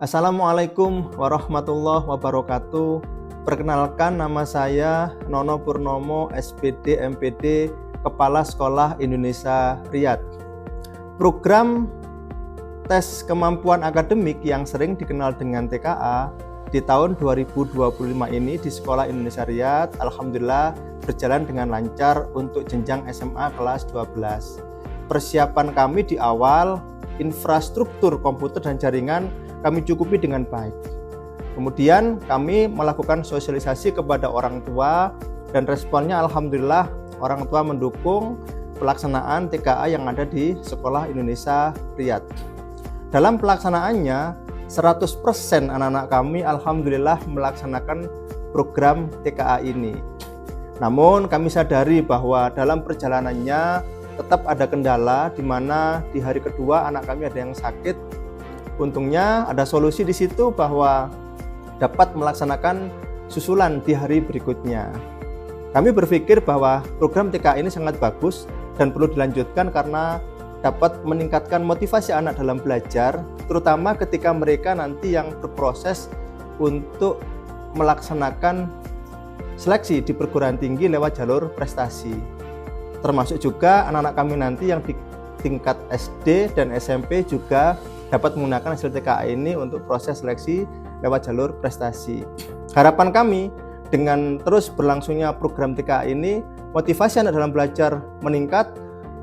Assalamualaikum warahmatullahi wabarakatuh. Perkenalkan, nama saya Nono Purnomo, SPD MPD, Kepala Sekolah Indonesia Riyadh. Program tes kemampuan akademik yang sering dikenal dengan TKA di tahun 2025 ini di Sekolah Indonesia Riyadh alhamdulillah berjalan dengan lancar untuk jenjang SMA kelas 12. Persiapan kami di awal, infrastruktur komputer dan jaringan kami cukupi dengan baik. Kemudian kami melakukan sosialisasi kepada orang tua dan responnya alhamdulillah orang tua mendukung pelaksanaan TKA yang ada di Sekolah Indonesia Riyadh. Dalam pelaksanaannya 100% anak-anak kami alhamdulillah melaksanakan program TKA ini. Namun kami sadari bahwa dalam perjalanannya tetap ada kendala di mana di hari kedua anak kami ada yang sakit. Untungnya ada solusi di situ bahwa dapat melaksanakan susulan di hari berikutnya. Kami berpikir bahwa program TKA ini sangat bagus dan perlu dilanjutkan karena dapat meningkatkan motivasi anak dalam belajar, terutama ketika mereka nanti yang berproses untuk melaksanakan seleksi di perguruan tinggi lewat jalur prestasi. Termasuk juga anak-anak kami nanti yang di tingkat SD dan SMP juga dapat menggunakan hasil TKA ini untuk proses seleksi lewat jalur prestasi. Harapan kami dengan terus berlangsungnya program TKA ini, motivasi anak dalam belajar meningkat,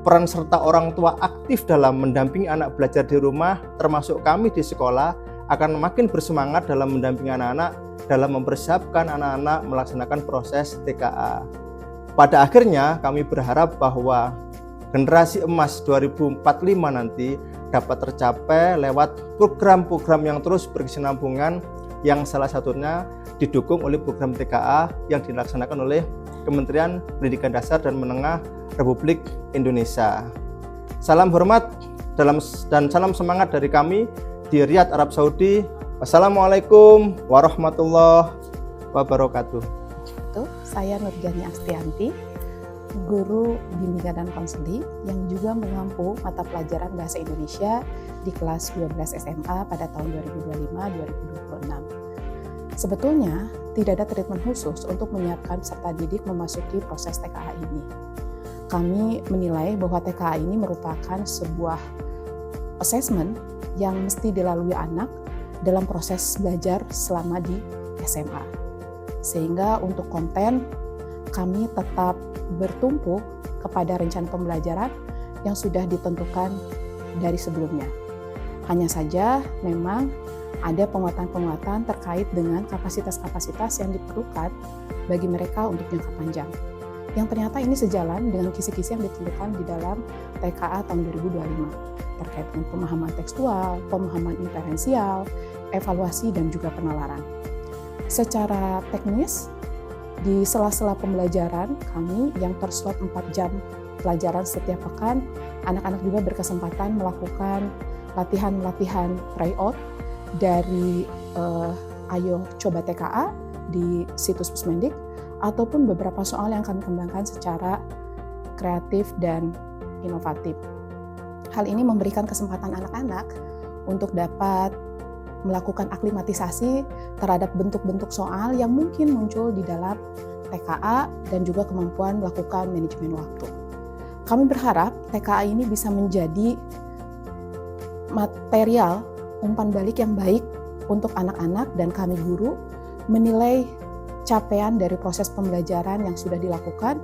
peran serta orang tua aktif dalam mendampingi anak belajar di rumah, termasuk kami di sekolah, akan makin bersemangat dalam mendampingi anak-anak dalam mempersiapkan anak-anak melaksanakan proses TKA. Pada akhirnya kami berharap bahwa generasi emas 2045 nanti dapat tercapai lewat program-program yang terus berkesinambungan yang salah satunya didukung oleh program TKA yang dilaksanakan oleh Kementerian Pendidikan Dasar dan Menengah Republik Indonesia. Salam hormat dan salam semangat dari kami di Riyadh, Arab Saudi. Wassalamualaikum warahmatullahi wabarakatuh. Saya Nurjani Astianti, guru bimbingan dan konseling yang juga mengampu mata pelajaran Bahasa Indonesia di kelas 12 SMA pada tahun 2025-2026. Sebetulnya tidak ada treatment khusus untuk menyiapkan peserta didik memasuki proses TKA ini. Kami menilai bahwa TKA ini merupakan sebuah assessment yang mesti dilalui anak dalam proses belajar selama di SMA. Sehingga untuk konten kami tetap bertumpu kepada rencana pembelajaran yang sudah ditentukan dari sebelumnya. Hanya saja memang ada penguatan-penguatan terkait dengan kapasitas-kapasitas yang diperlukan bagi mereka untuk jangka panjang. Yang ternyata ini sejalan dengan kisi-kisi yang ditentukan di dalam TKA tahun 2025 terkait dengan pemahaman tekstual, pemahaman inferensial, evaluasi, dan juga penalaran. Secara teknis, di sela-sela pembelajaran kami yang terslot 4 jam pelajaran setiap pekan, anak-anak juga berkesempatan melakukan latihan-latihan tryout dari Ayo Coba TKA di situs Pusmendik ataupun beberapa soal yang kami kembangkan secara kreatif dan inovatif. Hal ini memberikan kesempatan anak-anak untuk dapat melakukan aklimatisasi terhadap bentuk-bentuk soal yang mungkin muncul di dalam TKA dan juga kemampuan melakukan manajemen waktu. Kami berharap TKA ini bisa menjadi material umpan balik yang baik untuk anak-anak dan kami guru menilai capaian dari proses pembelajaran yang sudah dilakukan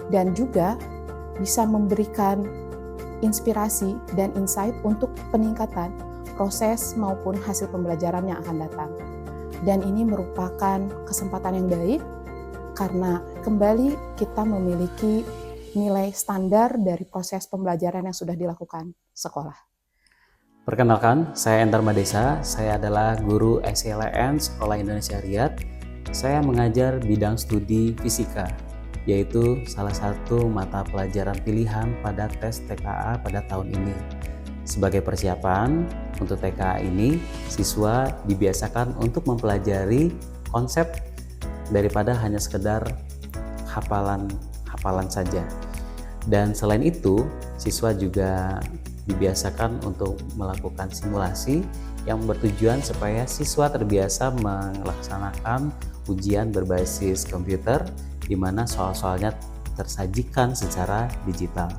dan juga bisa memberikan inspirasi dan insight untuk peningkatan proses maupun hasil pembelajaran yang akan datang. Dan ini merupakan kesempatan yang baik karena kembali kita memiliki nilai standar dari proses pembelajaran yang sudah dilakukan sekolah. Perkenalkan, saya Enter Madesa, saya adalah guru SLN Sekolah Indonesia Riyadh. Saya mengajar bidang studi fisika, yaitu salah satu mata pelajaran pilihan pada tes TKA pada tahun ini. Sebagai persiapan untuk TKA ini, siswa dibiasakan untuk mempelajari konsep daripada hanya sekedar hafalan saja. Dan selain itu, siswa juga dibiasakan untuk melakukan simulasi yang bertujuan supaya siswa terbiasa melaksanakan ujian berbasis komputer di mana soal-soalnya tersajikan secara digital.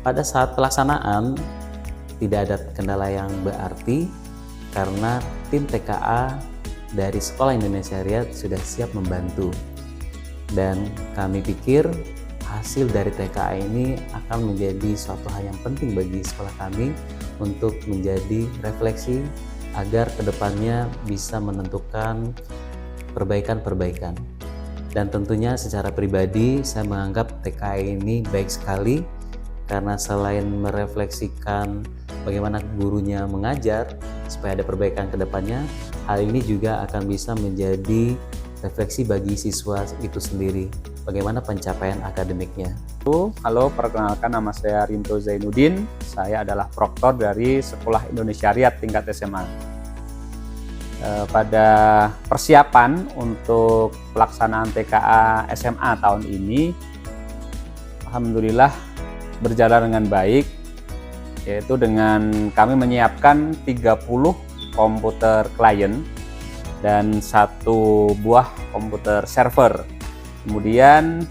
Pada saat pelaksanaan tidak ada kendala yang berarti karena tim TKA dari Sekolah Indonesia Riyadh sudah siap membantu. Dan kami pikir hasil dari TKA ini akan menjadi suatu hal yang penting bagi sekolah kami untuk menjadi refleksi agar kedepannya bisa menentukan perbaikan-perbaikan. Dan tentunya secara pribadi saya menganggap TKA ini baik sekali karena selain merefleksikan bagaimana gurunya mengajar supaya ada perbaikan kedepannya, hal ini juga akan bisa menjadi refleksi bagi siswa itu sendiri, bagaimana pencapaian akademiknya. Halo, perkenalkan nama saya Rinto Zainuddin. Saya adalah proktor dari Sekolah Indonesia Riyadh tingkat SMA. Pada persiapan untuk pelaksanaan TKA SMA tahun ini, alhamdulillah berjalan dengan baik, yaitu dengan kami menyiapkan 30 komputer klien dan 1 buah komputer server. Kemudian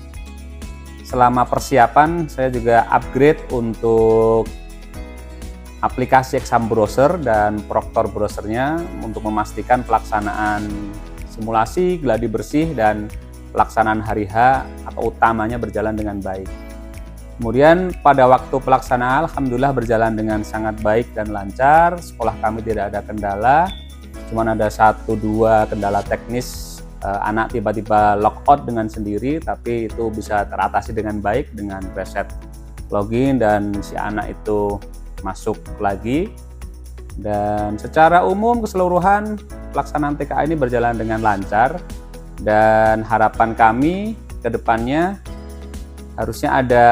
selama persiapan saya juga upgrade untuk aplikasi exam browser dan proktor browsernya untuk memastikan pelaksanaan simulasi, gladi bersih, dan pelaksanaan hari H atau utamanya berjalan dengan baik. Kemudian pada waktu pelaksanaan alhamdulillah berjalan dengan sangat baik dan lancar. Sekolah kami tidak ada kendala, cuman ada 1-2 kendala teknis, anak tiba-tiba logout dengan sendiri, tapi itu bisa teratasi dengan baik dengan reset login dan si anak itu masuk lagi. Dan secara umum keseluruhan pelaksanaan TKA ini berjalan dengan lancar, dan harapan kami ke depannya harusnya ada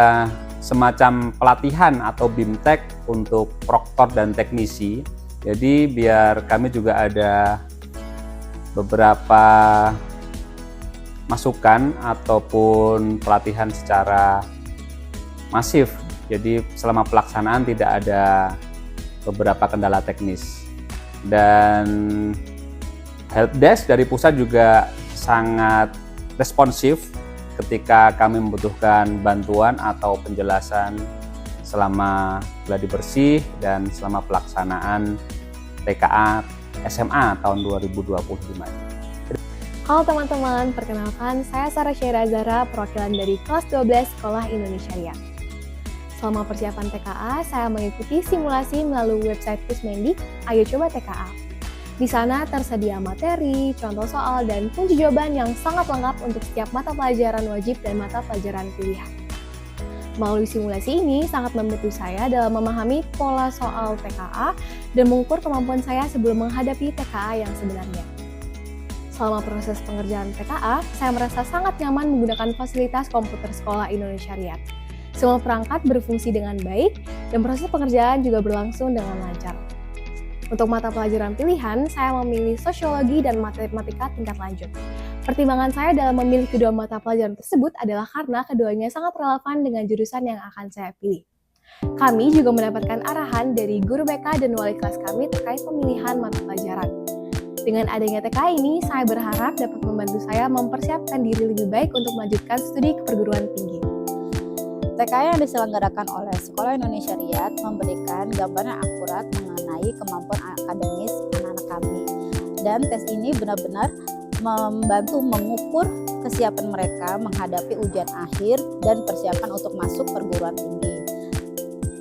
semacam pelatihan atau BIMTEK untuk proktor dan teknisi. Jadi biar kami juga ada beberapa masukan ataupun pelatihan secara masif. Jadi selama pelaksanaan tidak ada beberapa kendala teknis. Dan helpdesk dari pusat juga sangat responsif ketika kami membutuhkan bantuan atau penjelasan selama gladi bersih dan selama pelaksanaan TKA SMA tahun 2025. Halo teman-teman, perkenalkan saya Sarah Syaira Zara, perwakilan dari kelas 12 Sekolah Indonesia Riyadh. Selama persiapan TKA, saya mengikuti simulasi melalui website Pusmendik, Ayo Coba TKA. Di sana tersedia materi, contoh soal, dan kunci jawaban yang sangat lengkap untuk setiap mata pelajaran wajib dan mata pelajaran pilihan. Melalui simulasi ini sangat membantu saya dalam memahami pola soal TKA dan mengukur kemampuan saya sebelum menghadapi TKA yang sebenarnya. Selama proses pengerjaan TKA, saya merasa sangat nyaman menggunakan fasilitas komputer Sekolah Indonesia Riyadh. Semua perangkat berfungsi dengan baik dan proses pengerjaan juga berlangsung dengan lancar. Untuk mata pelajaran pilihan, saya memilih sosiologi dan matematika tingkat lanjut. Pertimbangan saya dalam memilih kedua mata pelajaran tersebut adalah karena keduanya sangat relevan dengan jurusan yang akan saya pilih. Kami juga mendapatkan arahan dari guru BK dan wali kelas kami terkait pemilihan mata pelajaran. Dengan adanya TKA ini, saya berharap dapat membantu saya mempersiapkan diri lebih baik untuk melanjutkan studi ke perguruan tinggi. TKA yang diselenggarakan oleh Sekolah Indonesia Riyadh memberikan gambaran akurat mengenai kemampuan akademis anak-anak kami. Dan tes ini benar-benar membantu mengukur kesiapan mereka menghadapi ujian akhir dan persiapan untuk masuk perguruan tinggi.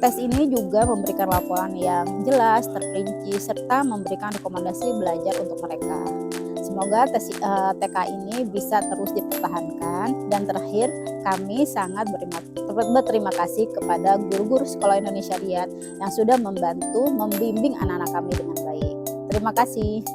Tes ini juga memberikan laporan yang jelas, terperinci, serta memberikan rekomendasi belajar untuk mereka. Semoga tes TKA ini bisa terus dipertahankan. Dan terakhir, kami sangat berterima kasih kepada guru-guru Sekolah Indonesia Riyadh yang sudah membantu membimbing anak-anak kami dengan baik. Terima kasih.